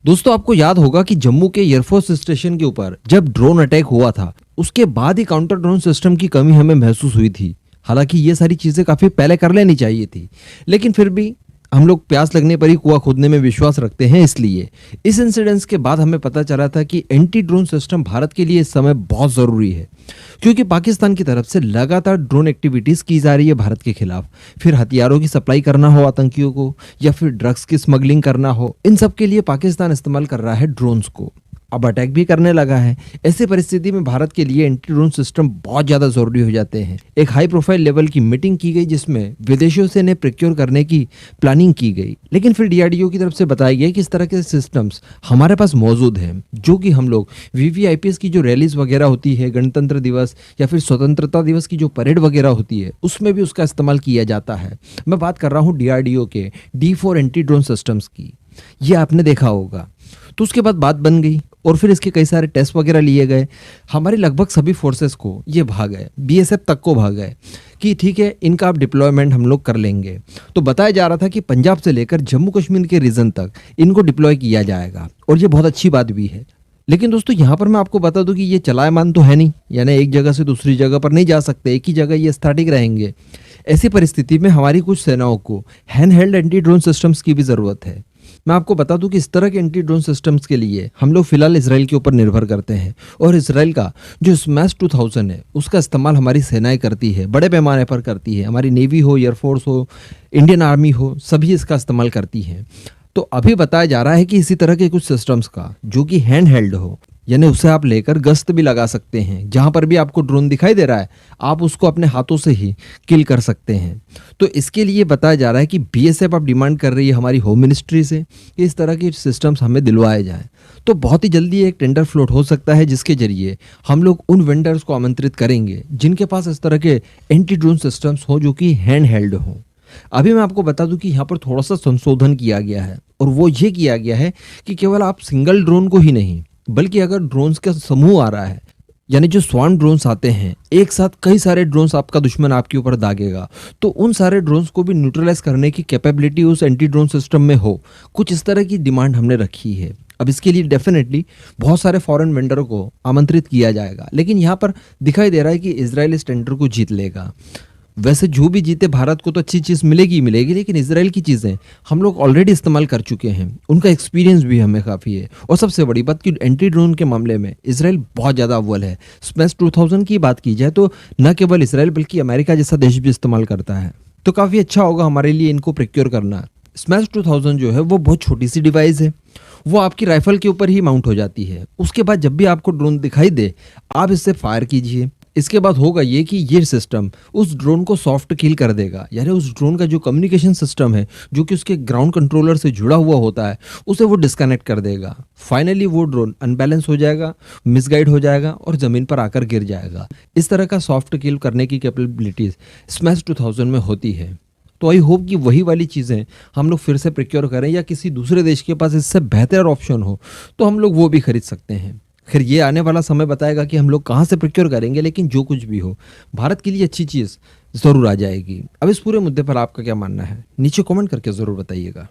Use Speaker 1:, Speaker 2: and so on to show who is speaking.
Speaker 1: दोस्तों आपको याद होगा कि जम्मू के एयरफोर्स स्टेशन के ऊपर जब ड्रोन अटैक हुआ था उसके बाद ही काउंटर ड्रोन सिस्टम की कमी हमें महसूस हुई थी। हालांकि ये सारी चीजें काफी पहले कर लेनी चाहिए थी, लेकिन फिर भी हम लोग प्यास लगने पर ही कुआं खोदने में विश्वास रखते हैं। इसलिए इस इंसिडेंस के बाद हमें पता चला था कि एंटी ड्रोन सिस्टम भारत के लिए इस समय बहुत जरूरी है, क्योंकि पाकिस्तान की तरफ से लगातार ड्रोन एक्टिविटीज की जा रही है भारत के खिलाफ। फिर हथियारों की सप्लाई करना हो आतंकियों को, या फिर ड्रग्स की स्मगलिंग करना हो, इन सब के लिए पाकिस्तान इस्तेमाल कर रहा है ड्रोन्स को। अब अटैक भी करने लगा है। ऐसी परिस्थिति में भारत के लिए एंटी ड्रोन सिस्टम बहुत ज्यादा जरूरी हो जाते हैं। एक हाई प्रोफाइल लेवल की मीटिंग की गई जिसमें विदेशों से इन्हें प्रोक्योर करने की प्लानिंग की गई, लेकिन फिर डीआरडीओ की तरफ से बताया गया कि इस तरह के सिस्टम्स हमारे पास मौजूद हैं, जो कि हम लोग वीवीआईपीएस की जो रैलीज वगैरह होती है, गणतंत्र दिवस या फिर स्वतंत्रता दिवस की जो परेड वगैरह होती है, उसमें भी उसका इस्तेमाल किया जाता है। मैं बात कर रहा हूँ डीआरडीओ के D4 एंटी ड्रोन सिस्टम्स की। ये आपने देखा होगा। तो उसके बाद बात बन गई और फिर इसके कई सारे टेस्ट वगैरह लिए गए। हमारे लगभग सभी फोर्सेस को ये भाग गए, बीएसएफ तक को भाग गए कि ठीक है, इनका अब डिप्लॉयमेंट हम लोग कर लेंगे। तो बताया जा रहा था कि पंजाब से लेकर जम्मू कश्मीर के रीजन तक इनको डिप्लॉय किया जाएगा, और ये बहुत अच्छी बात भी है। लेकिन दोस्तों यहाँ पर मैं आपको बता दूं कि ये चलायमान तो है नहीं, यानी एक जगह से दूसरी जगह पर नहीं जा सकते, एक ही जगह ये स्टैटिक रहेंगे। ऐसी परिस्थिति में हमारी कुछ सेनाओं को hand held anti drone systems की भी ज़रूरत है। मैं आपको बता दूं कि इस तरह के एंटी ड्रोन सिस्टम्स के लिए हम लोग फिलहाल इसराइल के ऊपर निर्भर करते हैं, और इसराइल का जो स्मैश 2000 है उसका इस्तेमाल हमारी सेनाएं करती है, बड़े पैमाने पर करती है। हमारी नेवी हो, एयरफोर्स हो, इंडियन आर्मी हो, सभी इसका इस्तेमाल करती हैं। तो अभी बताया जा रहा है कि इसी तरह के कुछ सिस्टम्स का जो कि हैंड हेल्ड हो, यानी उसे आप लेकर गश्त भी लगा सकते हैं। जहां पर भी आपको ड्रोन दिखाई दे रहा है आप उसको अपने हाथों से ही किल कर सकते हैं। तो इसके लिए बताया जा रहा है कि बीएसएफ अब डिमांड कर रही है हमारी होम मिनिस्ट्री से कि इस तरह के सिस्टम्स हमें दिलवाए जाएं। तो बहुत ही जल्दी एक टेंडर फ्लोट हो सकता है, जिसके जरिए हम लोग उन वेंडर्स को आमंत्रित करेंगे जिनके पास इस तरह के एंटी ड्रोन सिस्टम्स हो जो कि हैंड हेल्ड हों। अभी मैं आपको बता दूं कि यहाँ पर थोड़ा सा संशोधन किया गया है, और वो ये किया गया है कि केवल आप सिंगल ड्रोन को ही नहीं, बल्कि अगर ड्रोन्स का समूह आ रहा है, यानी जो स्वार्म ड्रोन्स आते हैं, एक साथ कई सारे ड्रोन्स आपका दुश्मन आपके ऊपर दागेगा, तो उन सारे ड्रोन्स को भी न्यूट्रलाइज करने की कैपेबिलिटी उस एंटी ड्रोन सिस्टम में हो। कुछ इस तरह की डिमांड हमने रखी है। अब इसके लिए डेफिनेटली बहुत सारे फॉरेन वेंडरों को आमंत्रित किया जाएगा, लेकिन यहाँ पर दिखाई दे रहा है कि इजराइल इस टेंडर को जीत लेगा। वैसे जो भी जीते भारत को तो अच्छी चीज़ मिलेगी ही मिलेगी, लेकिन इजराइल की चीज़ें हम लोग ऑलरेडी इस्तेमाल कर चुके हैं, उनका एक्सपीरियंस भी हमें काफ़ी है। और सबसे बड़ी बात कि एंटी ड्रोन के मामले में इजराइल बहुत ज़्यादा अव्वल है। स्मैश 2000 की बात की जाए तो न केवल इजराइल बल्कि अमेरिका जैसा देश भी इस्तेमाल करता है। तो काफ़ी अच्छा होगा हमारे लिए इनको प्रोक्योर करना। स्मैश 2000 जो है वो बहुत छोटी सी डिवाइस है, वो आपकी राइफल के ऊपर ही माउंट हो जाती है। उसके बाद जब भी आपको ड्रोन दिखाई दे आप इससे फायर कीजिए। इसके बाद होगा ये कि ये सिस्टम उस ड्रोन को सॉफ्ट किल कर देगा, यानी उस ड्रोन का जो कम्युनिकेशन सिस्टम है जो कि उसके ग्राउंड कंट्रोलर से जुड़ा हुआ होता है उसे वो डिस्कनेक्ट कर देगा। फाइनली वो ड्रोन अनबैलेंस हो जाएगा, मिसगाइड हो जाएगा और ज़मीन पर आकर गिर जाएगा। इस तरह का सॉफ्ट किल करने की कैपेबिलिटीज स्मैश 2000 में होती है। तो आई होप कि वही वाली चीज़ें हम लोग फिर से प्रोक्योर करें, या किसी दूसरे देश के पास इससे बेहतर ऑप्शन हो तो हम लोग वो भी खरीद सकते हैं। खैर ये आने वाला समय बताएगा कि हम लोग कहाँ से प्रोक्योर करेंगे, लेकिन जो कुछ भी हो भारत के लिए अच्छी चीज़ ज़रूर आ जाएगी। अब इस पूरे मुद्दे पर आपका क्या मानना है नीचे कमेंट करके ज़रूर बताइएगा।